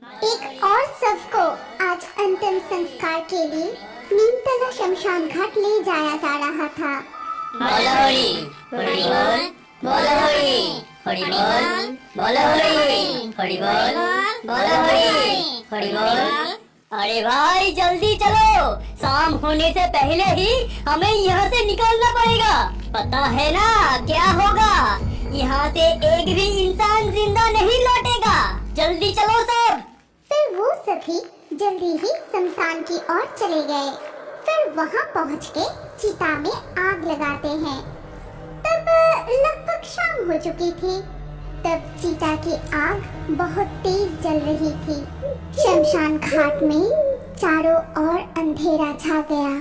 एक और सबको आज अंतिम संस्कार के लिए नीमतला शमशान घाट ले जाया जा रहा था। बोलो होरी, होरी बोल, बोलो होरी, होरी बोल, बोलो होरी, होरी बोल, बोलो होरी, होरी बोल। अरे भाई जल्दी चलो, शाम होने से पहले ही हमें यहाँ से निकलना पड़ेगा। पता है ना क्या होगा? यहाँ से एक भी इंसान जिंदा नहीं लौटेगा। जल्दी चलो सब। फिर वो सभी जल्दी ही शमशान की ओर चले गए। फिर वहाँ पहुँच के चिता में आग लगाते हैं। तब लगभग शाम हो चुकी थी। तब चिता की आग बहुत तेज जल रही थी। शमशान घाट में चारों ओर अंधेरा छा गया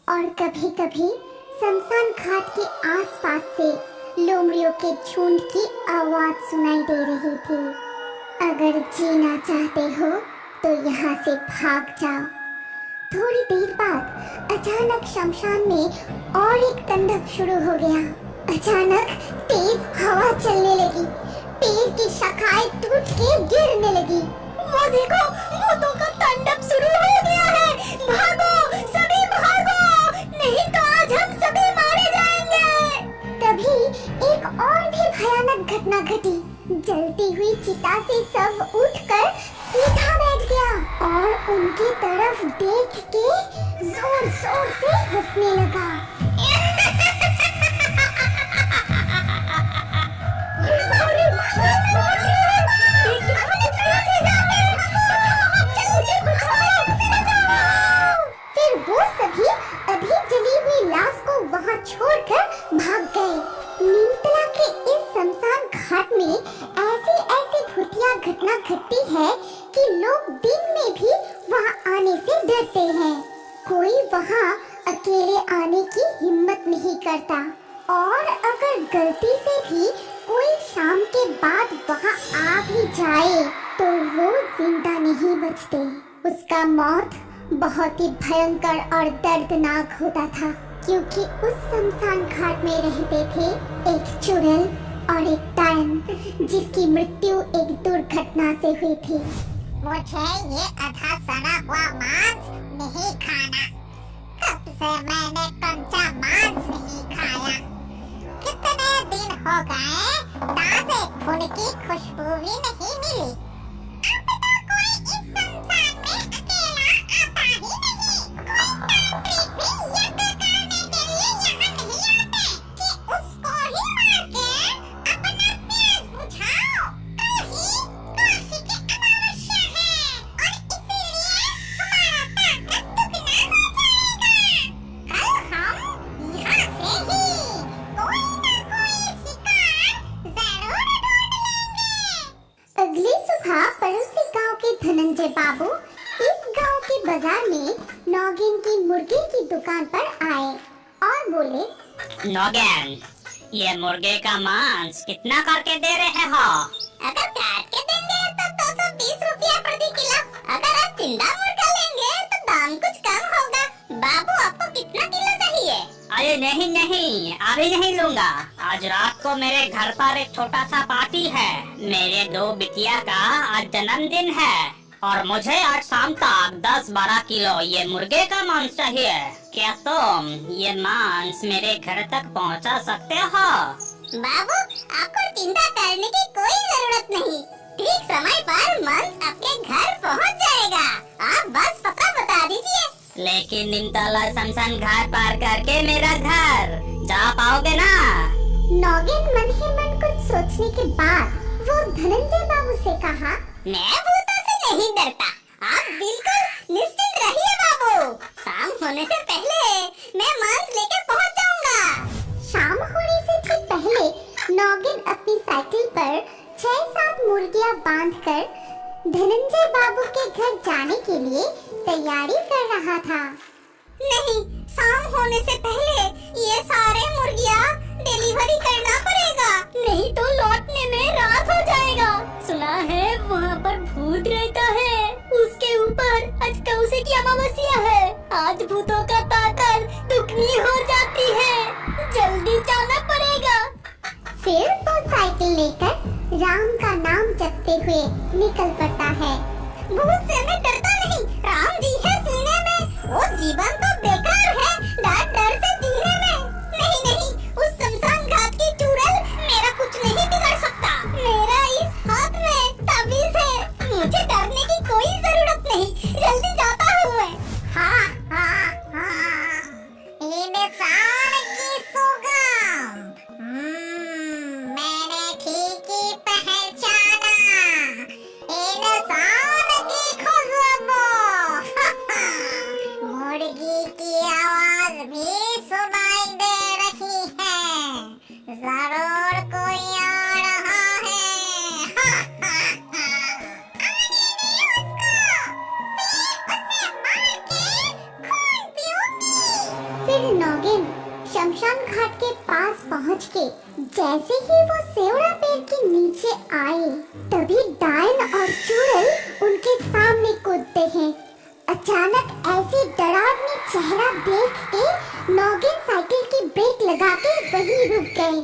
और कभी-कभी शमशान घाट के आसपास से लोमड़ियों के झुंड की आवाज सुनाई दे रही थी। अगर जीना चाहते हो तो यहाँ से भाग जाओ। थोड़ी देर बाद अचानक शमशान में और एक तांडव शुरू हो गया। अचानक तेज हवा चलने लगी। पेड़ की शाखाएं टूट के गिरने लगी। वो देखो, भूतों का तांडव शुरू हो गया है। भागो, सभी भागो, नहीं तो आज हम सभी मारे जाएंगे। तभी एक और भी भयानक घटना घटी। जलती हुई चिता से सब उठकर सीधा बैठ गया और उनकी तरफ देख के जोर-जोर से हंसने लगा। फिर वो सभी अभी जली हुई लाश को वहाँ छोड़कर भाग गए। नीमतला के इस शमशान घाट में ऐसी भूतिया घटना घटती है कि लोग दिन में भी वहाँ आने से डरते हैं। कोई वहाँ अकेले आने की हिम्मत नहीं करता और अगर गलती से भी कोई शाम के बाद वहाँ आ भी जाए तो वो जिंदा नहीं बचते। उसका मौत बहुत ही भयंकर और दर्दनाक होता था, क्योंकि उस शमशान घाट में रहते थे एक चुड़ैल और एक डायन, जिसकी मृत्यु एक दुर्घटना से हुई थी। मुझे ये आधा सड़ा हुआ मांस नहीं खाना। कब से मैंने कच्चा मांस नहीं खाया। कितने दिन हो गए, ताजे खून की खुशबू भी नहीं मिली। अब तो कोई इस संसार में अकेला आता ही नहीं। कोई तांत्रिक भी यज्ञ करने के लिए यहाँ नहीं आते कि उसको ही मार के अपना प्यास बुझाओ। कल ही काशी की अमावस्या है और इसीलिए हमारा ताकत दुगना हो जाएगा। कल हम यहाँ से ही कोई ना कोई शिकार जरूर ढूंढ लेंगे। अगली सुबह पड़ोसी गांव के धनंजय बाबू इस गांव के बाजार में नौगिन की मुर्गे की दुकान पर आए और बोले, नौगन, ये मुर्गे का मांस कितना करके दे रहे हो? अगर काट के देंगे तो 220 रुपया प्रति किलो। अगर आप जिंदा मुर्गा लेंगे तो दाम कुछ कम होगा। बाबू आपको कितना किलो चाहिए? अरे नहीं, अभी नहीं लूंगा। आज रात को मेरे घर पर एक छोटा सा पार्टी है। मेरे 2 बिटिया का आज जन्मदिन है और मुझे आज शाम तक 10-12 किलो ये मुर्गे का मांस चाहिए। क्या तुम ये मांस मेरे घर तक पहुंचा सकते हो? बाबू, आपको चिंता करने की कोई जरूरत नहीं। ठीक समय पर मांस आपके घर पहुंच जाएगा। आप बस पता बता दीजिए। लेकिन नीमतला शमशान घाट पार करके मेरा घर जा पाओगे ना? नौगिन मन ही मन कुछ सोचने के बाद वो धनंजय बाबू से कहा, मैं भूतों से नहीं डरता। आप बिल्कुल निश्चिंत रहिए बाबू। शाम होने से पहले मैं मांस लेकर पहुंच जाऊंगा। शाम होने से ठीक पहले नौगिन अपनी साइकिल पर 6-7 मुर्गियां बांधकर धनंजय बाबू के घर जाने के लिए तैयारी कर रहा था। नहीं, शाम होने से पहले ये सारे मुर्गियां डिलीवरी करना पड़ेगा, नहीं तो लौटने में रात हो जाएगा। सुना है वहाँ पर भूत रहता है। उसके ऊपर आज कौसे की अमावस्या है। आज भूतों का ताकत दुगनी हो जाती है। जल्दी जाना पड़ेगा। फिर वो साइकिल लेकर राम का नाम जपते हुए निकल पड़ता है। घाट के पास पहुँच के जैसे ही वो सेवड़ा पेड़ के नीचे आए, तभी डायन और चुड़ैल उनके सामने कूदते हैं। अचानक ऐसी डरावनी चेहरा देख के नौगिन साइकिल की ब्रेक लगा के वहीं रुक गए।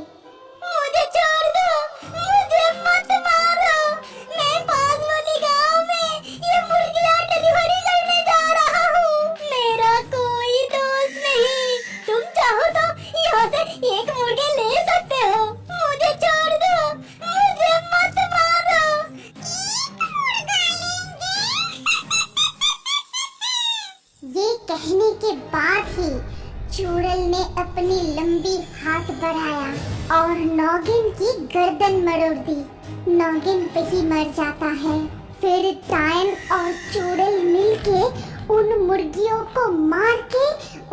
मुझे छोड़ दो, मुझे मत मारो। मैं पास वाली गांव में ये मुर्गियां डिलीवरी करने जा रहा हूँ। मेरा कोई दोस्त नहीं। तुम चाहो तो यहाँ से एक मुर्गी ले सकते हो। मुझे छोड़ दो, मुझे मत मारो। ये कहने के बाद ही चुड़ैल ने अपनी लंबी हाथ बढ़ाया और नौगिन की गर्दन मरोड़ दी। नौगिन वही मर जाता है। फिर डायन और चुड़ैल मिलके उन मुर्गियों को मार के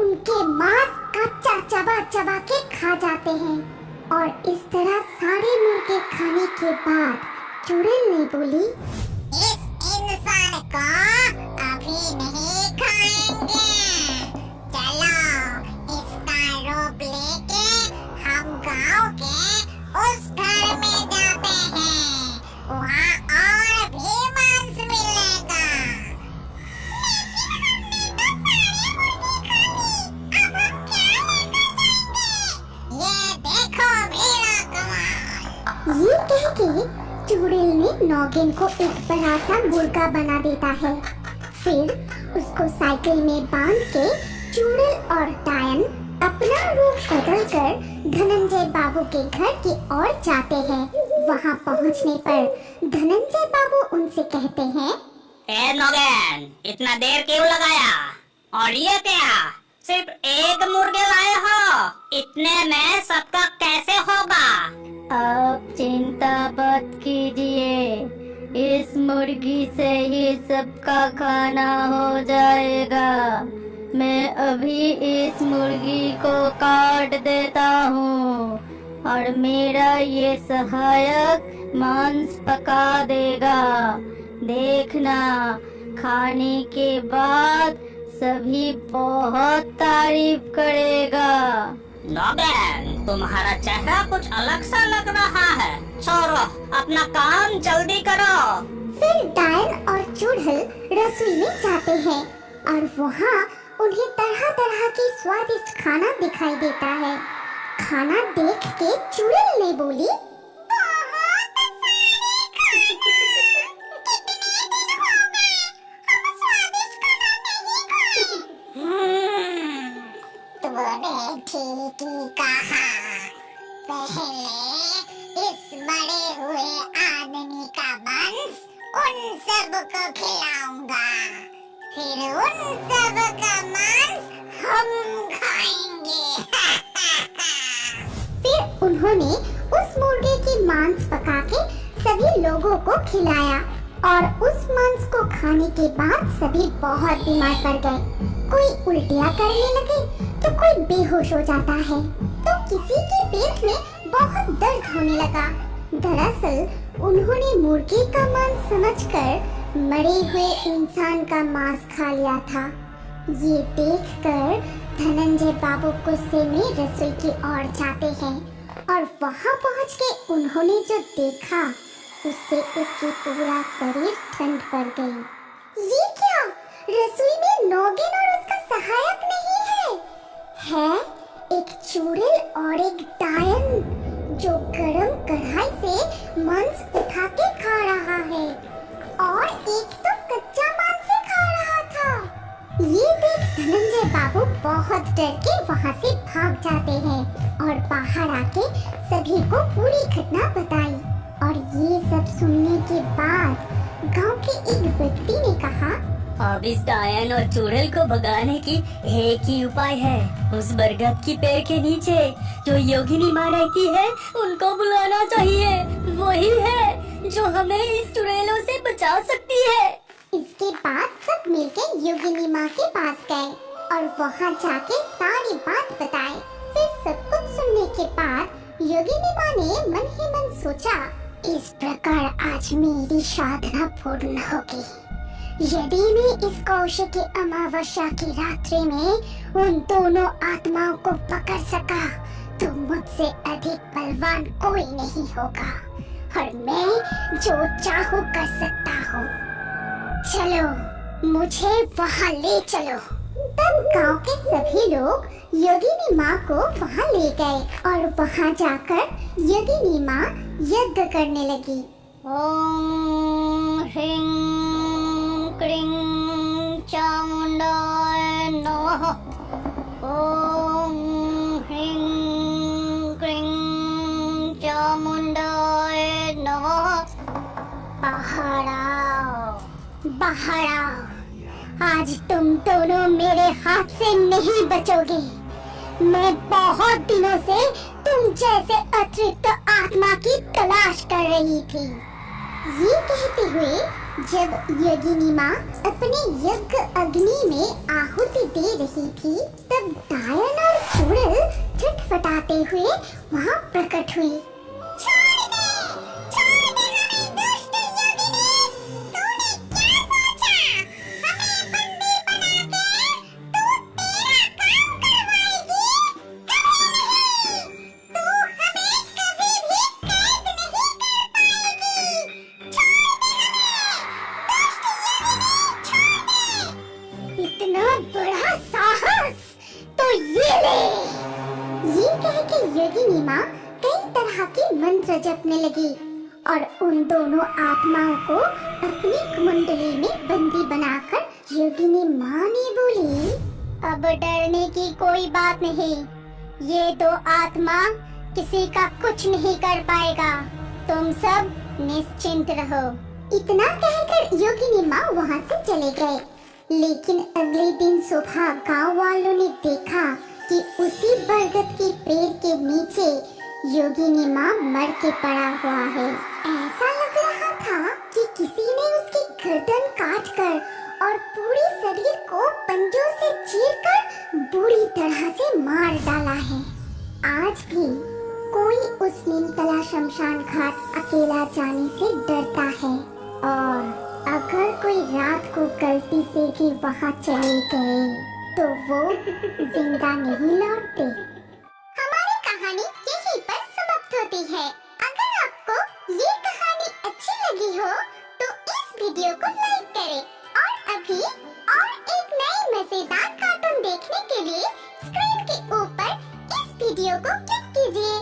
उनके मांस कच्चा चबा चबा के खा जाते हैं। और इस तरह सारे मुर्गे खाने के बाद चुड़ैल ने बोली, इस इंसान को अभी नहीं खाएंगे। चलो इसका रूप लेके हम गांव के उस घर में जाते हैं। वहाँ और भी मांस मिलेगा। लेकिन हमने तो सारी मुर्गी खा ली। अब हम क्या लेकर जाएंगे? ये देखो मेरा कमाल। ये कह के चुड़ैल ने नौगिन को एक बड़ा सा मुर्गा बना देता है। फिर उसको साइकिल में बांध के चुड़ैल और डायन अपना रूप बदलकर धनंजय बाबू के घर की ओर जाते हैं। वहाँ पहुँचने पर धनंजय बाबू उनसे कहते हैं, ए नौगन, इतना देर क्यों लगाया? और ये क्या, सिर्फ एक मुर्गे लाए हो? इतने में सबका कैसे होगा? आप चिंता मत कीजिए, इस मुर्गी से ही सबका खाना हो जाएगा। मैं अभी इस मुर्गी को काट देता हूँ और मेरा ये सहायक मांस पका देगा। देखना, खाने के बाद सभी बहुत तारीफ करेगा। नौगन, तुम्हारा चेहरा कुछ अलग सा लग रहा है। छोड़ो, अपना काम जल्दी करो। फिर डायन और चुड़ैल रसोई में जाते हैं और वहाँ उन्हें तरह तरह की स्वादिष्ट खाना दिखाई देता है। खाना देख के चुड़ैल ने बोली, तूने ठीक ही कहा। पहले इस मरे हुए आदमी का मांस उन सबको खिलाऊंगा, फिर उन सब का मांस हम खाएंगे। फिर उन्होंने उस मुर्गे की मांस पका के सभी लोगों को खिलाया और उस मांस को खाने के बाद सभी बहुत बीमार पड़ गए। कोई उल्टियाँ करने लगे तो कोई बेहोश हो जाता है, तो किसी के पेट में बहुत दर्द होने लगा। दरअसल उन्होंने मुर्गे का मांस समझकर मरे हुए इंसान का मांस खा लिया था। ये देखकर धनंजय बाबू गुस्से में रसोई की ओर जाते हैं और वहाँ पहुँच के उन्होंने जो देखा उससे उसकी पूरा शरीर ठंड पड़ गई। ये क्या, रसोई में नौगिन और उसका सहायक नहीं है एक चुड़ैल और एक डायन जो गरम कढ़ाई से मांस उठा के खा रहा है और एक तो कच्चा मांस से खा रहा था। ये देख धनंजय बाबू बहुत डर के वहाँ से भाग जाते हैं और बाहर आके सभी को पूरी घटना बताई। और ये सब सुनने के बाद गांव के एक व्यक्ति ने कहा, अब इस डायन और चुड़ैल को भगाने की एक ही उपाय है। उस बरगद की पेड़ के नीचे जो योगिनी माँ रहती है उनको बुलाना चाहिए। वही है जो हमें इस चुड़ैलों से बचा सकती है। इसके बाद सब मिलके योगिनी माँ के पास गए और वहाँ जाके सारी बात बताई। फिर सब कुछ सुनने के बाद योगिनी माँ ने मन ही मन सोचा, इस प्रकार आज मेरी साधना पूर्ण होगी। यदि मैं इस कौशिकी अमावस्या की रात्रि में उन दोनों आत्माओं को पकड़ सका तो मुझसे अधिक बलवान कोई नहीं होगा और मैं जो चाहूँ कर सकता हूँ। चलो मुझे वहाँ ले चलो। तब गांव के सभी लोग योगिनी माँ को वहाँ ले गए और वहाँ जाकर योगिनी माँ यज्ञ करने लगी। ओम ह्रीं क्रीं चामुंडाय नमः। ओम ह्रीं क्रीं चामुंडाय नमः। बाहर आओ, बाहर आओ। आज तुम दोनों मेरे हाथ से नहीं बचोगे। मैं बहुत दिनों से तुम जैसे अतृप्त आत्मा की तलाश कर रही थी। ये कहते हुए जब योगिनी माँ अपने यज्ञ अग्नि में आहुति दे रही थी, तब डायन और चुड़ैल छटपटाते हुए वहाँ प्रकट हुई। इतना बड़ा साहस तो ये ले। ये कह के योगिनी माँ कई तरह के मंत्र जपने लगी और उन दोनों आत्माओं को अपनी कुंडली में बंदी बनाकर योगिनी माँ ने बोली, अब डरने की कोई बात नहीं। ये दो आत्मा किसी का कुछ नहीं कर पाएगा। तुम सब निश्चिंत रहो। इतना कहकर योगिनी माँ वहाँ से चले गए। लेकिन अगले दिन सुबह गांव वालों ने देखा कि उसी बरगद के पेड़ के नीचे योगिनी माँ मर के पड़ा हुआ है। ऐसा लग रहा था कि किसी ने उसकी गर्दन काट कर और पूरे शरीर को पंजों से चीरकर बुरी तरह से मार डाला है। आज भी कोई उस नीमतला शमशान घाट अकेला जाने से डरता है और अगर कोई रात को गलती से भी वहाँ चले गए तो वो जिंदा नहीं लौटते। हमारी कहानी यहीं पर समाप्त होती है। अगर आपको ये कहानी अच्छी लगी हो तो इस वीडियो को लाइक करें और अभी और एक नई मजेदार कार्टून देखने के लिए स्क्रीन के ऊपर इस वीडियो को क्लिक कीजिए।